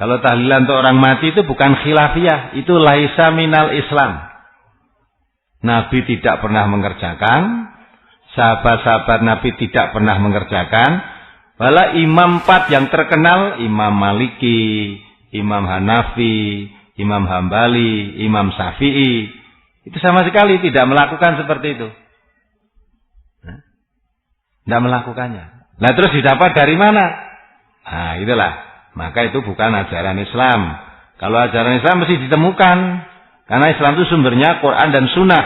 Kalau tahlilan untuk orang mati itu bukan khilafiyah, itu laisa minal Islam. Nabi tidak pernah mengerjakan, sahabat-sahabat Nabi tidak pernah mengerjakan. Malah imam 4 yang terkenal, Imam Maliki, Imam Hanafi, Imam Hambali, Imam Syafi'i, itu sama sekali tidak melakukan seperti itu. Tidak melakukannya. Nah terus didapat dari mana? Nah itulah. Maka itu bukan ajaran Islam. Kalau ajaran Islam mesti ditemukan. Karena Islam itu sumbernya Quran dan Sunnah.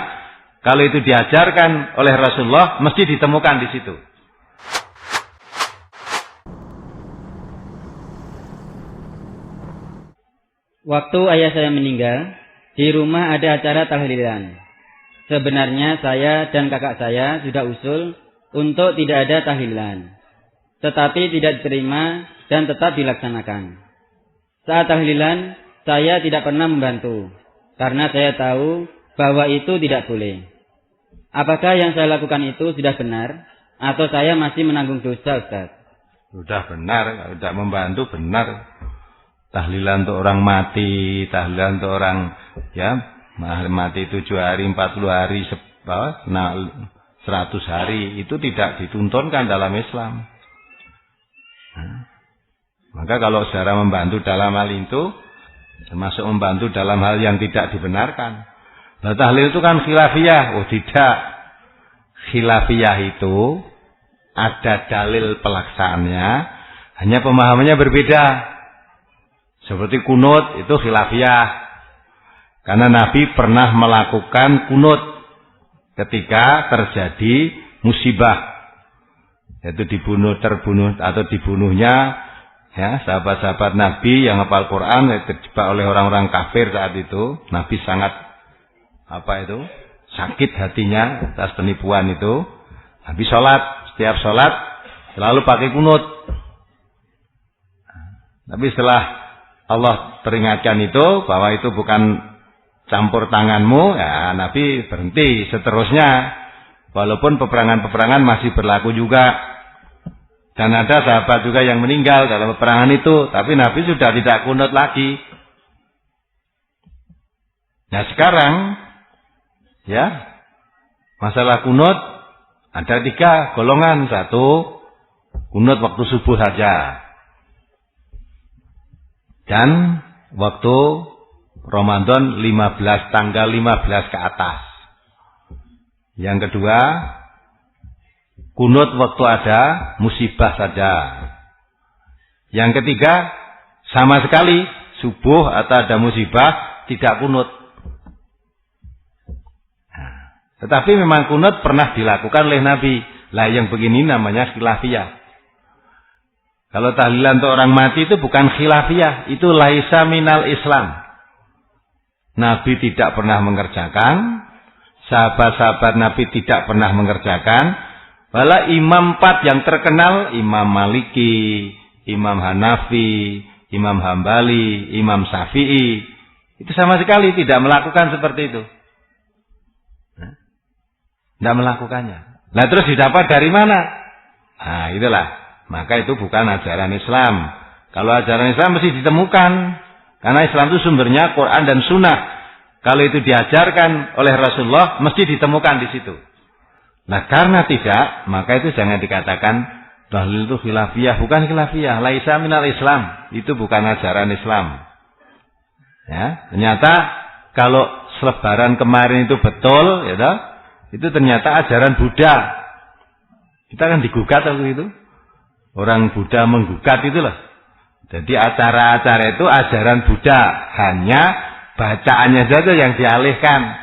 Kalau itu diajarkan oleh Rasulullah, mesti ditemukan di situ. Waktu ayah saya meninggal, di rumah ada acara tahlilan. Sebenarnya saya dan kakak saya sudah usul untuk tidak ada tahlilan, tetapi tidak diterima dan tetap dilaksanakan. Saat tahlilan, saya tidak pernah membantu, karena saya tahu bahwa itu tidak boleh. Apakah yang saya lakukan itu sudah benar, atau saya masih menanggung dosa, Ustaz? Sudah benar, tidak membantu benar. Tahlilan untuk orang mati, tahlilan untuk orang mati 7 hari, 40 hari, 100 hari, itu tidak dituntunkan dalam Islam. Maka kalau saudara membantu dalam hal itu, termasuk membantu dalam hal yang tidak dibenarkan. Nah, tahlil itu kan khilafiyah. Oh tidak. Khilafiyah itu ada dalil pelaksanaannya, hanya pemahamannya berbeda. Seperti kunut itu khilafiyah. Karena Nabi pernah melakukan kunut ketika terjadi musibah. Yaitu dibunuhnya sahabat-sahabat Nabi yang hafal Quran, terjebak oleh orang-orang kafir saat itu. Nabi sangat sakit hatinya atas penipuan itu. Nabi setiap sholat selalu pakai kunut. Tapi setelah Allah peringatkan itu bahwa itu bukan campur tanganmu, ya Nabi berhenti seterusnya. Walaupun peperangan-peperangan masih berlaku juga. Dan ada sahabat juga yang meninggal dalam peperangan itu, tapi Nabi sudah tidak kunut lagi. Nah sekarang, masalah kunut ada 3 golongan. 1, kunut waktu subuh saja. Dan waktu Ramadan 15, tanggal 15 ke atas. Yang kedua, kunut waktu ada musibah saja. Yang ketiga, sama sekali subuh atau ada musibah tidak kunut. Tetapi memang kunut pernah dilakukan oleh Nabi. Lah yang begini namanya khilafiyah. Kalau tahlilan untuk orang mati itu bukan khilafiyah, itu laisa minal Islam. Nabi tidak pernah mengerjakan, sahabat-sahabat Nabi tidak pernah mengerjakan. Malah imam 4 yang terkenal, Imam Maliki, Imam Hanafi, Imam Hambali, Imam Syafi'i, itu sama sekali tidak melakukan seperti itu. Tidak melakukannya. Nah terus didapat dari mana? Nah itulah. Maka itu bukan ajaran Islam. Kalau ajaran Islam mesti ditemukan. Karena Islam itu sumbernya Quran dan Sunnah. Kalau itu diajarkan oleh Rasulullah, mesti ditemukan di situ. Nah karena tidak, maka itu jangan dikatakan tahlil itu khilafiyah. Bukan khilafiyah. Laisa minal Islam. Itu bukan ajaran Islam. Ya, ternyata kalau selebaran kemarin itu betul, itu ternyata ajaran Buddha. Kita kan digugat waktu itu. Orang Buddha menggugat itulah. Jadi acara-acara itu ajaran Buddha. Hanya bacaannya saja yang dialihkan.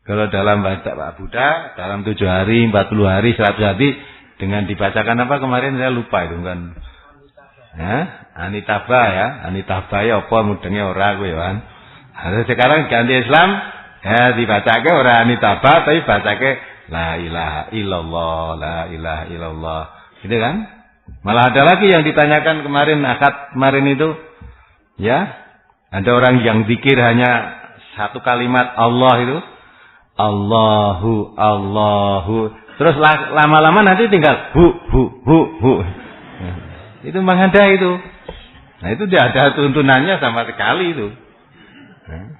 Kalau dalam baca Pak Buddha, dalam 7 hari, 40 hari, 100 hari, dengan dibacakan apa kemarin saya lupa itu kan. Anitaba ya. Anitaba ya apa mudengnya orang gue kan. Harus sekarang ganti Islam, dibacake orang Anitaba, tapi bacake La ilaha illallah, la ilaha illallah. Gitu kan? Malah ada lagi yang ditanyakan kemarin itu. Ada orang yang zikir hanya 1 kalimat Allah itu. Allahu. Terus lama-lama nanti tinggal hu. Itu memang ada itu. Nah itu tidak ada tuntunannya sama sekali itu. Nah,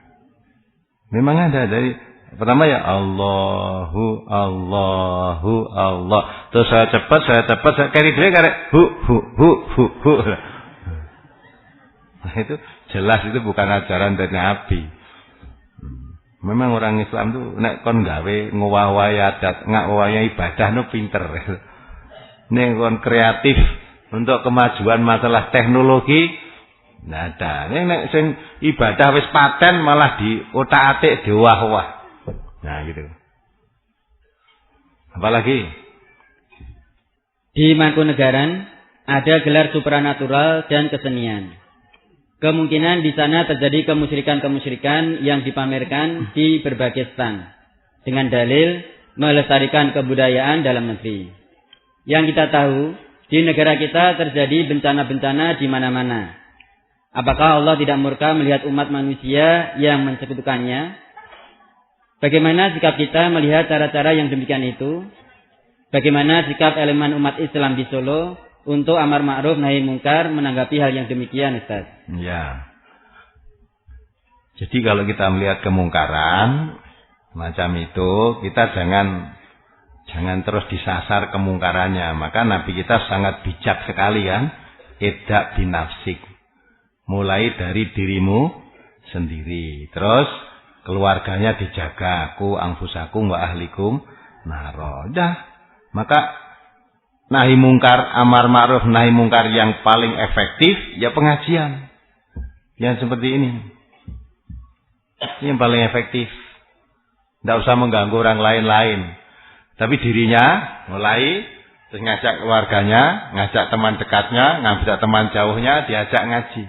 memang ada dari pertama ya Allah. Terus saya cepat, saya carry dia karek hu. Nah itu jelas itu bukan ajaran dari Nabi. Memang orang Islam tuh nek kon gawe ngowah-wahi adat, ngowah-wahi ibadah no pinter. Nek kon kreatif untuk kemajuan masalah teknologi ndak ada. Nek sing ibadah wis paten malah di otak-atik diwah-wah. Nah gitu. Apalagi di Mangkunegaran ada gelar supranatural dan kesenian. Kemungkinan di sana terjadi kemusyrikan-kemusyrikan yang dipamerkan di berbagai stand dengan dalil melestarikan kebudayaan dalam negeri. Yang kita tahu, di negara kita terjadi bencana-bencana di mana-mana. Apakah Allah tidak murka melihat umat manusia yang mensekutukannya? Bagaimana sikap kita melihat cara-cara yang demikian itu? Bagaimana sikap elemen umat Islam di Solo untuk amar ma'ruf nahi mungkar menanggapi hal yang demikian, Ustaz? Ya. Jadi kalau kita melihat kemungkaran macam itu, kita jangan terus disasar kemungkarannya. Maka Nabi kita sangat bijak sekali kan. Idda binafsik. Mulai dari dirimu sendiri. Terus keluarganya dijaga. Ku anfusakum wa ahlikum naro. Dah. Maka nahi mungkar, amar ma'ruf nahi mungkar yang paling efektif ya pengajian. Yang seperti ini. Ini yang paling efektif. Tidak usah mengganggu orang lain-lain. Tapi dirinya mulai terus ngajak keluarganya, ngajak teman dekatnya, ngajak teman jauhnya, diajak ngaji.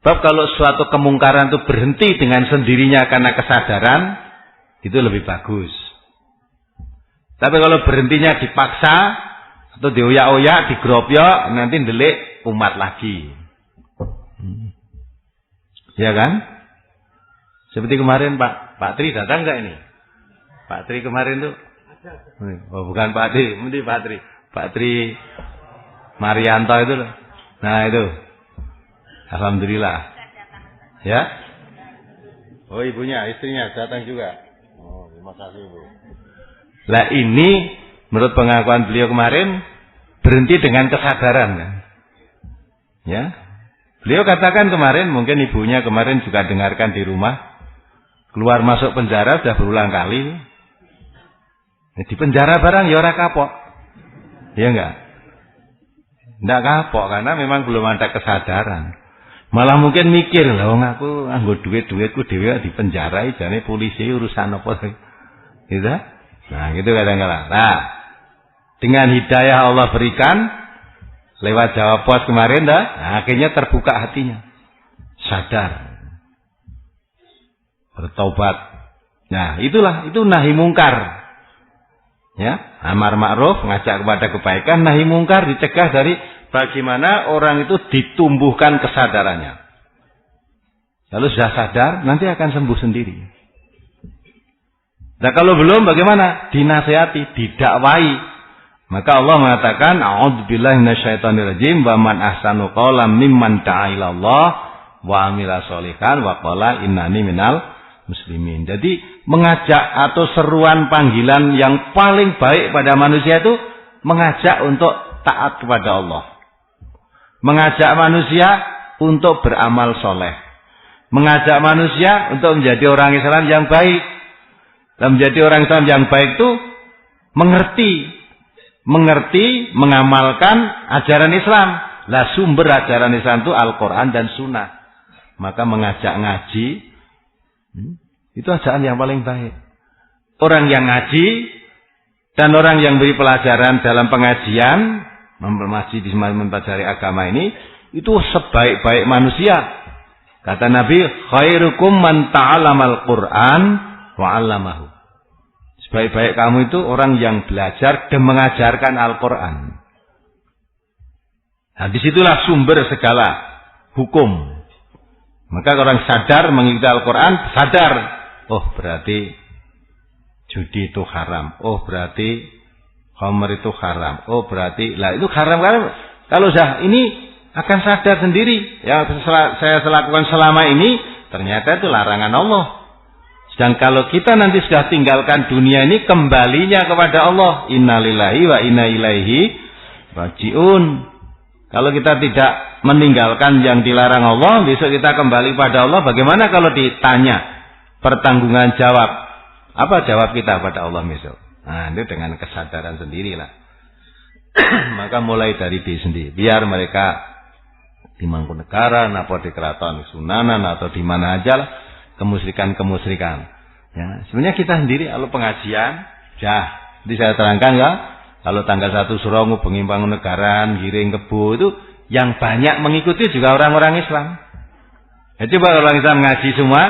Sebab kalau suatu kemungkaran itu berhenti dengan sendirinya karena kesadaran, itu lebih bagus. Tapi kalau berhentinya dipaksa atau dioyak-oyak, digeropyok, nanti ndelik umat lagi. Ya kan? Seperti kemarin Pak Tri datang enggak ini? Pak Tri kemarin tuh? Oh, bukan Pak Tri, mesti Pak Tri. Pak Tri Marianto itu loh. Nah itu. Alhamdulillah. Ya? Oh ibunya, istrinya datang juga. Oh terima kasih Bu. Lah ini menurut pengakuan beliau kemarin berhenti dengan kesadaran kan? Ya. Beliau katakan kemarin, mungkin ibunya kemarin juga dengarkan di rumah, keluar masuk penjara sudah berulang kali. Di penjara barang ya ora kapok. Ya enggak? Enggak kapok karena memang belum ada kesadaran. Malah mungkin mikir, lah wong aku nganggo duit-duitku dhewe di penjara jane polisi urusan apa gitu. Nah, gitu kadang-kadang. Nah, dengan hidayah Allah berikan lewat jawab pos kemarin dah, nah, akhirnya terbuka hatinya. Sadar. Bertobat. Nah, itu nahi mungkar. Ya, amar ma'ruf, ngajak kepada kebaikan, nahi mungkar dicegah dari bagaimana orang itu ditumbuhkan kesadarannya. Lalu sudah sadar, nanti akan sembuh sendiri. Nah, kalau belum bagaimana? Dinasihati, didakwai. Maka Allah mengatakan, a'udzubillahi minasyaitonirrajim, wa man ahsanu qawlan mimman da'a ila Allah wa amila sholihan wa qala innani minal muslimin. Jadi mengajak atau seruan panggilan yang paling baik pada manusia itu mengajak untuk taat kepada Allah. Mengajak manusia untuk beramal soleh. Mengajak manusia untuk menjadi orang Islam yang baik. Dan menjadi orang Islam yang baik itu mengerti, mengamalkan ajaran Islam. Lah sumber ajaran Islam itu Al-Quran dan Sunnah. Maka mengajak ngaji, itu ajaran yang paling baik. Orang yang ngaji dan orang yang beri pelajaran dalam pengajian, mempelajari agama ini, itu sebaik-baik manusia. Kata Nabi, khairukum man ta'alamal Qur'an wa 'allamahu. Sebaik-baik kamu itu orang yang belajar dan mengajarkan Al-Quran. Nah, disitulah sumber segala hukum. Maka orang sadar mengikuti Al-Quran, sadar. Oh berarti judi itu haram. Oh berarti khamr itu haram. Oh berarti, lah itu haram. Kalau sudah ini akan sadar sendiri. Ya, saya lakukan selama ini ternyata itu larangan Allah. Dan kalau kita nanti sudah tinggalkan dunia ini, kembalinya kepada Allah. Innalillahi wa inna ilaihi raji'un. Kalau kita tidak meninggalkan yang dilarang Allah, besok kita kembali pada Allah. Bagaimana kalau ditanya pertanggungan jawab? Apa jawab kita pada Allah besok? Nah, itu dengan kesadaran sendirilah. Maka mulai dari diri sendiri. Biar mereka di Mangkunegaran, atau di Keraton Sunanan, atau di mana aja lah, kemusyrikan. Ya, sebenarnya kita sendiri kalau pengajian, jadi saya terangkan ya, kalau tanggal 1 Suro ngubengi Mangkunegaran, Giring Kebo itu yang banyak mengikuti juga orang-orang Islam. Ya, coba orang Islam ngaji semua,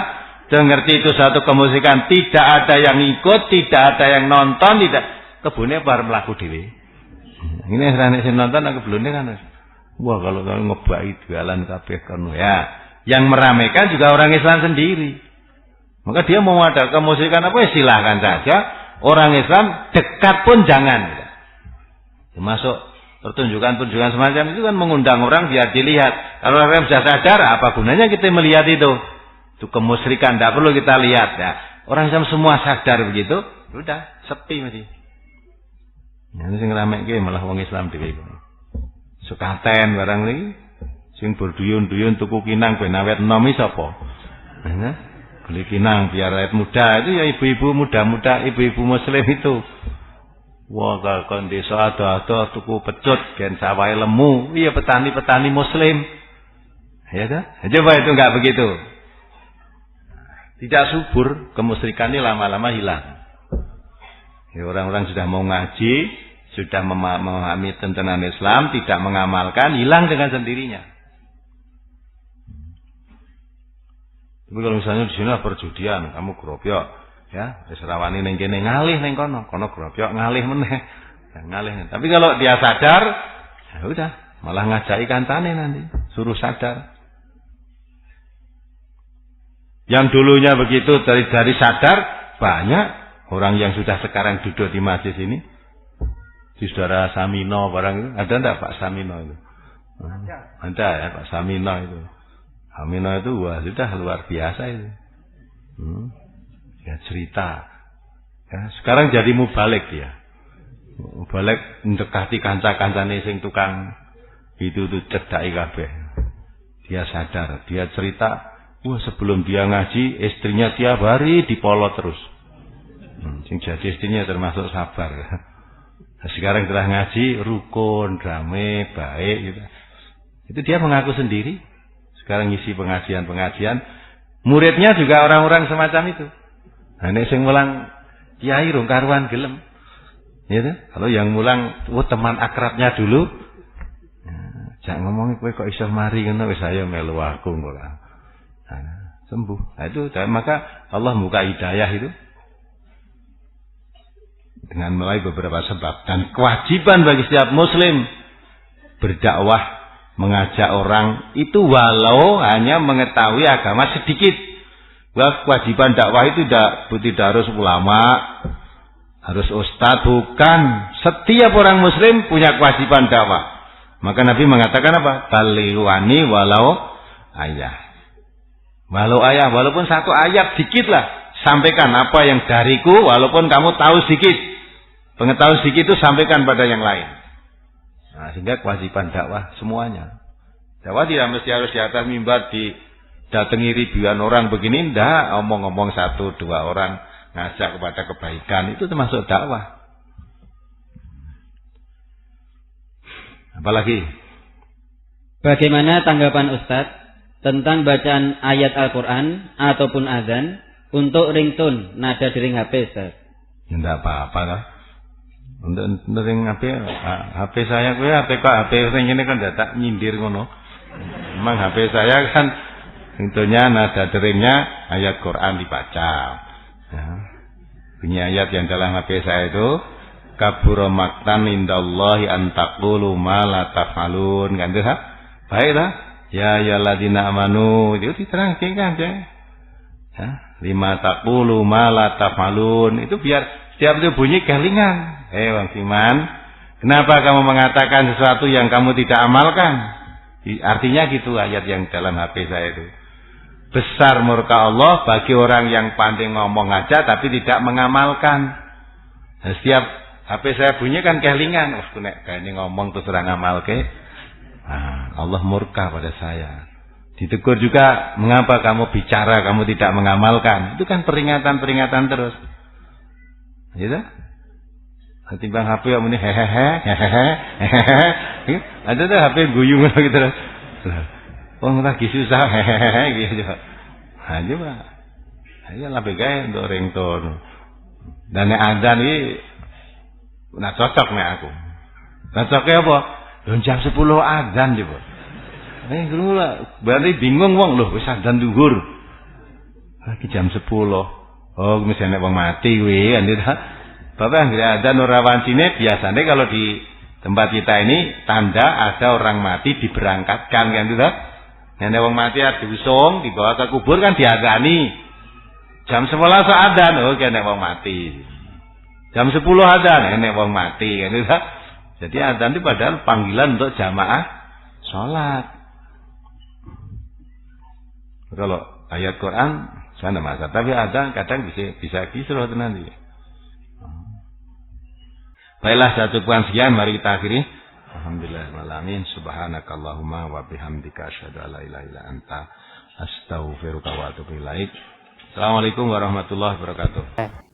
sudah ngerti itu satu kemusyrikan, tidak ada yang ikut, tidak ada yang nonton, tidak kebunnya bar melaku dewe. Ini yang nonton aku belum kan. Wah, kalau ngebai jualan kabeh kan ya. Yang meramaikan juga orang Islam sendiri. Maka dia mau ada kemusyrikan apa ya silahkan saja. Orang Islam dekat pun jangan. Termasuk pertunjukan-pertunjukan semacam itu kan mengundang orang biar dilihat. Kalau orang sudah sadar, apa gunanya kita melihat itu? Itu kemusyrikan, tidak perlu kita lihat ya. Orang Islam semua sadar begitu, udah sepi mesti. Yang sing rame ki malah wong Islam dhewe. Sekaten barang iki sing berduyun-duyun tuku kinang ben awet enom iki sapa? Beli kinang biar awet muda itu ya ibu-ibu muda-muda, ibu-ibu muslim itu. Wah, kalau desa ada tuku pecut gen sawahe lemu, iya petani-petani muslim. Ya kan? Coba itu enggak begitu. Tidak subur, kemusyrikan ini lama-lama hilang. Ya, orang-orang sudah mau ngaji, sudah memahami tentang Islam, tidak mengamalkan, hilang dengan sendirinya. Tapi kalau misalnya di sini perjudian, kamu gerobyok, ya, serawani neng kene ngalih neng kono gerobyok ngalih meneh, ngalih. Tapi kalau dia sadar, ya udah, malah ngajaki kancane nanti, suruh sadar. Yang dulunya begitu dari sadar, banyak orang yang sudah sekarang duduk di masjid ini. Di saudara Samino barang itu. Ada enggak Pak Samino itu? Ada ya Pak Samino itu. Samino itu wah sudah luar biasa itu. Ya cerita. Ya, sekarang jadi mubalik dia. Mubalik mendekati kanca-kancane sing tukang itu cedaki kabeh. Dia sadar, dia cerita. Wah sebelum dia ngaji, istrinya tiap hari dipolo terus. Sing jadi istrinya termasuk sabar. Sekarang setelah ngaji, rukun, damai, baik gitu. Itu dia mengaku sendiri. Sekarang ngisi pengajian. Muridnya juga orang-orang semacam itu. Nah, ini sing mulang kiai rung karuan gelem. Gitu. Kalau yang mulang teman akrabnya dulu, jangan ngomong kowe kok iso mari ngono wis ayo melu aku kok. Sembuh. Nah, itu maka Allah buka hidayah itu dengan melalui beberapa sebab dan kewajiban bagi setiap muslim berdakwah, mengajak orang itu walau hanya mengetahui agama sedikit. Kewajiban dakwah itu tidak harus ulama, harus ustadz, bukan. Setiap orang muslim punya kewajiban dakwah. Maka Nabi mengatakan apa? Balighani walau ayah. Walau ayah, walaupun satu ayat dikit lah, sampaikan apa yang dariku, walaupun kamu tahu sedikit. Pengetahuan sedikit itu sampaikan pada yang lain. Nah, sehingga kewajiban dakwah semuanya. Dakwah tidak mesti harus di atas mimbar didatangi ribuan orang begini, enggak, omong-omong 1-2 orang ngajak kepada kebaikan, itu termasuk dakwah. Apalagi? Bagaimana tanggapan Ustadz tentang bacaan ayat Al-Quran ataupun azan untuk ringtone nada dering HP, Ustaz? Tidak apa-apa lah. Untuk dering HP saya, HP ring ini kan tidak nyindir ngono. Memang HP saya kan ringtone-nya nada deringnya ayat Quran dibaca. Ya. Bunyi ayat yang dalam HP saya itu kabura maktan indallahi an taqulu ma la taf'alun, kan itu ha? Baiklah. Ya ayyuhalladzina amanu, itu diterangkan kan ya. Lima taqulu ma la taf'alun, itu biar setiap itu bunyi kelingan. Wong Siman, kenapa kamu mengatakan sesuatu yang kamu tidak amalkan? Artinya gitu ayat yang dalam HP saya itu. Besar murka Allah bagi orang yang pandai ngomong aja tapi tidak mengamalkan. Nah, setiap HP saya bunyi kan kelingan. Wah, nek ini ngomong terus ora ngamalke. Nah, Allah murka pada saya. Ditegur juga, mengapa kamu bicara, kamu tidak mengamalkan. Itu kan peringatan-peringatan terus. Gitu? Ketimbang HP yang ini hehehe. Ada tuh HP guyung gitu terus. Oh, lagi susah hehehe gitu. Nah, coba. Ayo lebih gaya untuk ringtone. Dan nek adzan iki nah cocok nek aku. Cocoknya apa? Jam 10 adzan coba. Ngono lah, berarti bingung wong lho wis adzan zuhur. Lagi jam 10. Oh, mesti nek wong mati kuwi kan ta. Bapak anggere adzan ora wancine biasanya kalau di tempat kita ini tanda ada orang mati diberangkatkan kan ta. Nek wong mati diusung dibawa ke kubur kan diadzani. Jam 11 adzan, oh nek wong mati. Jam 10 adzan nek wong mati kan ta. Jadi adzan itu padahal panggilan untuk jamaah salat. Kalau ayat Quran sana masa, tapi ada kadang bisa kisruh nanti. Baiklah, satu puan sekian, mari kita akhiri. Alhamdulillahirrahmanirrahim. Subhanakallahumma wa bihamdika asyhadu an la ilaha illa anta astaghfiruka wa atubu ilaik. Assalamualaikum warahmatullahi wabarakatuh.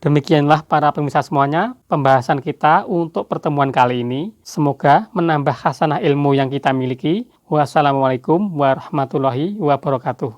Demikianlah para pemirsa semuanya pembahasan kita untuk pertemuan kali ini. Semoga menambah khasanah ilmu yang kita miliki. Wassalamualaikum warahmatullahi wabarakatuh.